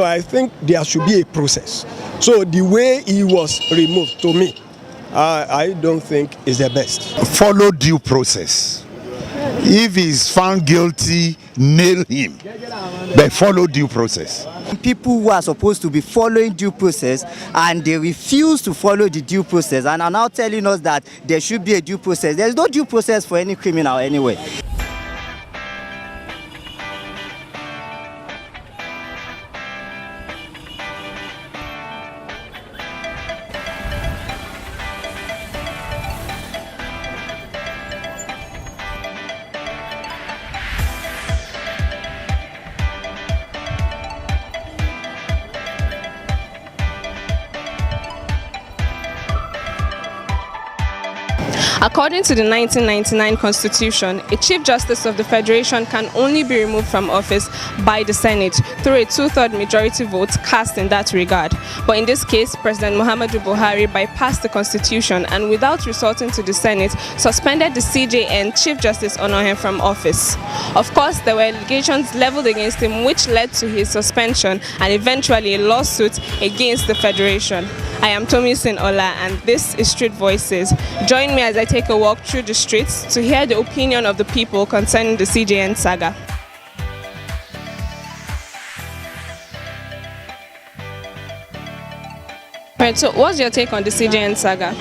I think there should be a process. So the way he was removed, to me, I don't think is the best. Follow due process. If he's found guilty, nail him. But follow due process. People who are supposed to be following due process and they refuse to follow the due process and are now telling us that there should be a due process. There is no due process for any criminal anyway. According to the 1999 Constitution, a Chief Justice of the Federation can only be removed from office by the Senate through a two-thirds majority vote cast in that regard. But in this case, President Muhammadu Buhari bypassed the Constitution and without resorting to the Senate, suspended the CJN Chief Justice Onnoghen from office. Of course, there were allegations leveled against him which led to his suspension and eventually a lawsuit against the Federation. I am Tomisin Ola and this is Street Voices. Join me as I take a walk through the streets to hear the opinion of the people concerning the Onnoghen Saga. Right, so what's your take on the Onnoghen Saga?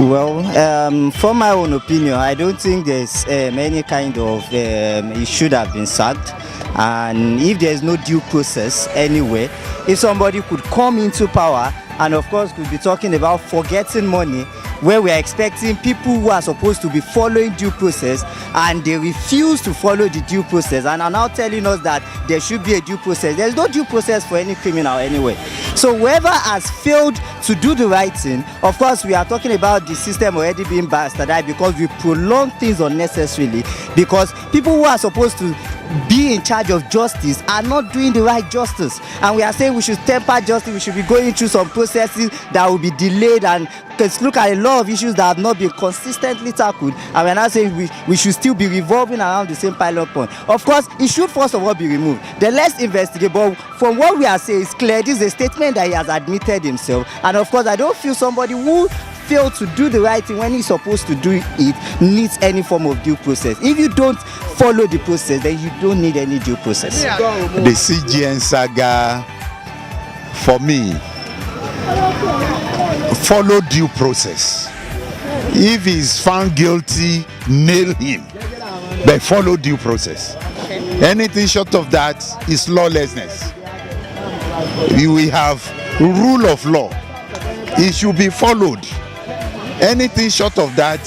Well, from my own opinion, I don't think there's any kind of he should have been sacked. And if there's no due process anyway, if somebody could come into power and of course could be talking about forgetting money, where we are expecting people who are supposed to be following due process and they refuse to follow the due process and are now telling us that there should be a due process. There's no due process for any criminal anyway. So whoever has failed to do the right thing, of course we are talking about the system already being bastardized because we prolong things unnecessarily, because people who are supposed to be in charge of justice are not doing the right justice, and we are saying we should temper justice, we should be going through some processes that will be delayed, and let's look at a lot of issues that have not been consistently tackled, and we're not saying we should still be revolving around the same pilot point. Of course it should first of all be removed, then let's investigate. But from what we are saying, it's clear this is a statement that he has admitted himself, and of course I don't feel somebody who failed to do the right thing when he's supposed to do it needs any form of due process. If you don't follow the process, then you don't need any due process. The Onnoghen Saga, for me, follow due process. If he's found guilty, nail him. But follow due process. Anything short of that is lawlessness. We have rule of law. It should be followed. Anything short of that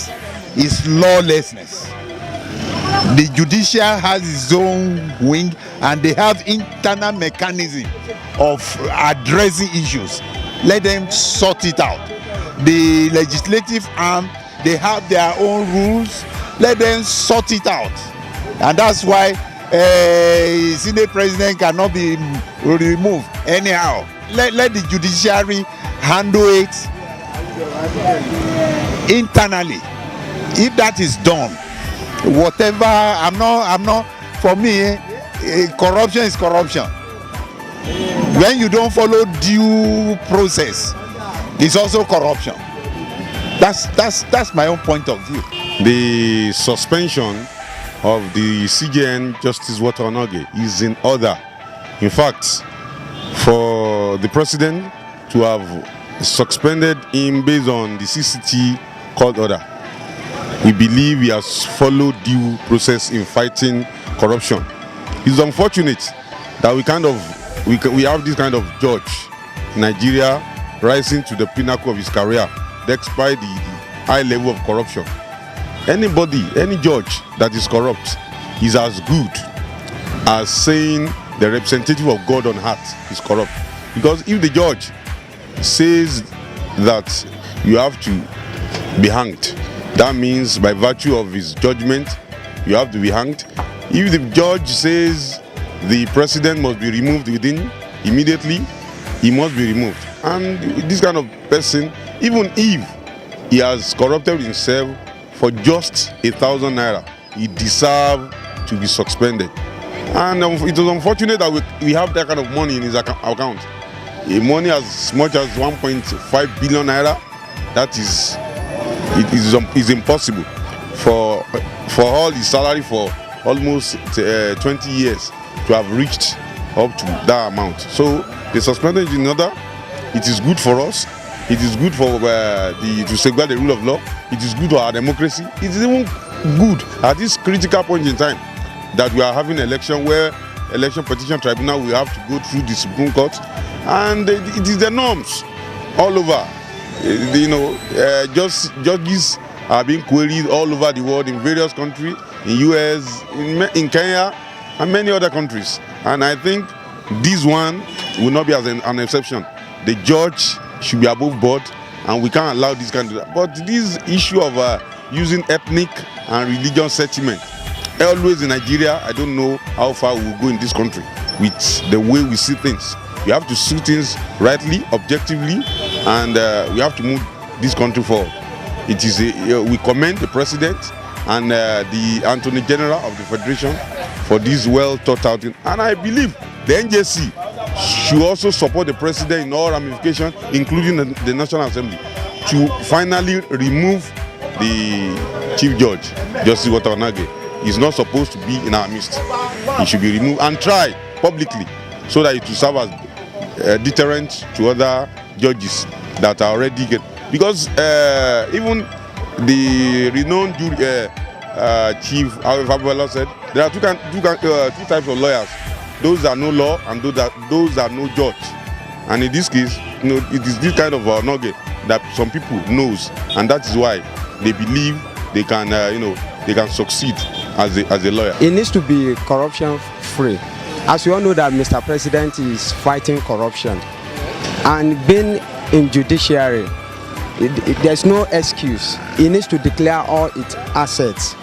is lawlessness. The judicial has its own wing and they have internal mechanism of addressing issues. Let them sort it out. The legislative arm, they have their own rules. Let them sort it out. And that's why Senate president cannot be removed anyhow. Let the judiciary handle it internally. If that is done, whatever, I'm not for me, corruption is corruption. When you don't follow due process, it's also corruption. That's my own point of view. The suspension of the CJN Justice Onnoghen is in order. In fact, for the president to have suspended him based on the CCT court order, we believe he has followed due process in fighting corruption. It's unfortunate that we have this kind of judge in Nigeria rising to the pinnacle of his career despite the high level of corruption. Anybody, any judge that is corrupt is as good as saying the representative of God on earth is corrupt. Because if the judge says that you have to be hanged, that means by virtue of his judgment you have to be hanged. If the judge says the president must be removed immediately, he must be removed. And this kind of person, even if he has corrupted himself for just 1,000 naira, he deserves to be suspended And it was unfortunate that we have that kind of money in his account. Money as much as 1.5 billion naira. That is impossible for all his salary for almost 20 years to have reached up to that amount. So the suspension is in order. It is good for us. It is good for to safeguard the rule of law. It is good for our democracy. It is even good at this critical point in time that we are having election where election petition tribunal will have to go through the Supreme Court, and it is the norms all over. Judges are being queried all over the world in various countries, in US, in Kenya, and many other countries. And I think this one will not be as an exception. The judge should be above board, and we can't allow this kind of. But this issue of using ethnic and religion settlement, always in Nigeria, I don't know how far we will go in this country with the way we see things. We have to see things rightly, objectively, and we have to move this country forward. It is we commend the president and the Attorney General of the Federation for this well thought out thing. And I believe the NJC should also support the president in all ramifications, including the National Assembly, to finally remove the Chief Judge, Justice Onnoghen. He's not supposed to be in our midst. He should be removed and tried publicly so that it will serve as a deterrent to other judges that are already because even the renowned Chief Fabiola said there are two types of lawyers: those that know law and those that know judge. And in this case, it is this kind of Onnoghen that some people knows, and that is why they believe they can they can succeed as a lawyer. It needs to be corruption free. As we all know that Mr. President is fighting corruption, and being in judiciary, there's no excuse. He needs to declare all its assets,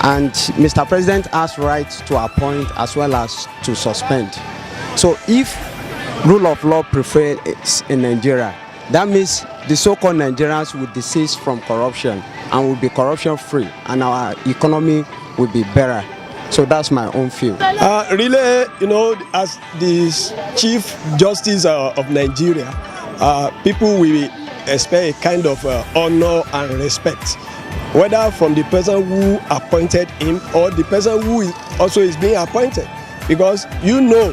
and Mr. President has right to appoint as well as to suspend. So if rule of law prevails in Nigeria, that means the so-called Nigerians will desist from corruption and will be corruption free, and our economy will be better. So that's my own view. Really, as the Chief Justice of Nigeria, people will expect a kind of honor and respect, whether from the person who appointed him or the person who is being appointed, because you know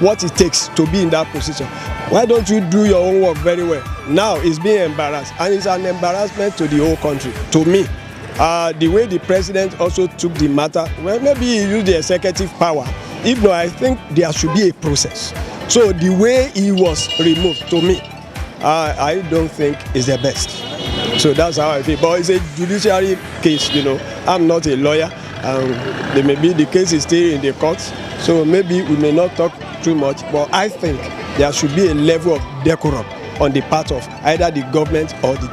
what it takes to be in that position. Why don't you do your own work very well? Now it's being embarrassed, and it's an embarrassment to the whole country, to me. The way the president also took the matter, well, maybe he used the executive power. If not, I think there should be a process. So the way he was removed, to me, I don't think is the best. So that's how I feel. But it's a judiciary case, I'm not a lawyer. Maybe the case is still in the courts, so maybe we may not talk too much. But I think there should be a level of decorum on the part of either the government or the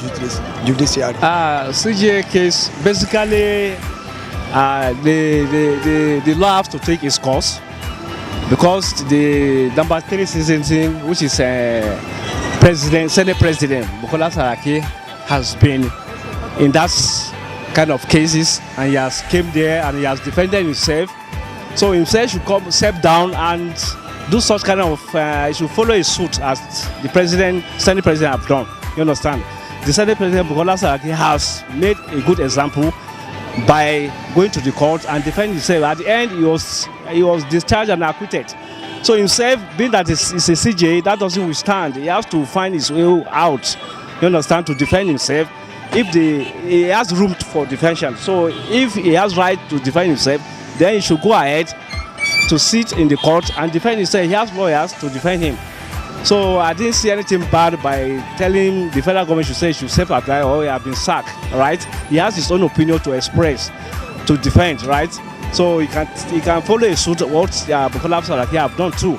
judiciary. CJA case, basically, the law has to take its course, because the number 3 citizen, which is Senate President Bukola Saraki, has been in that kind of cases, and he has came there and he has defended himself. So himself should come, step down and do such kind of, he should follow his suit as the Senate President have done. You understand? The Senate President Bukola Saraki has made a good example by going to the court and defending himself. At the end, he was discharged and acquitted. So himself, being that it's a CJ, that doesn't withstand. He has to find his way out, you understand, to defend himself. If he has room for defense, so if he has right to defend himself, then he should go ahead to sit in the court and defend himself. He has lawyers to defend him. So I didn't see anything bad by telling the federal government should self-apply or he has been sacked, right? He has his own opinion to express, to defend, right? So he can follow a suit what Bukola Saraki have done too.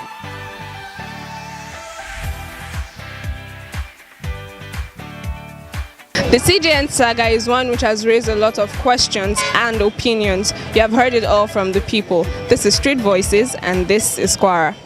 The Onnoghen Saga is one which has raised a lot of questions and opinions. You have heard it all from the people. This is Street Voices, and this is Kwara.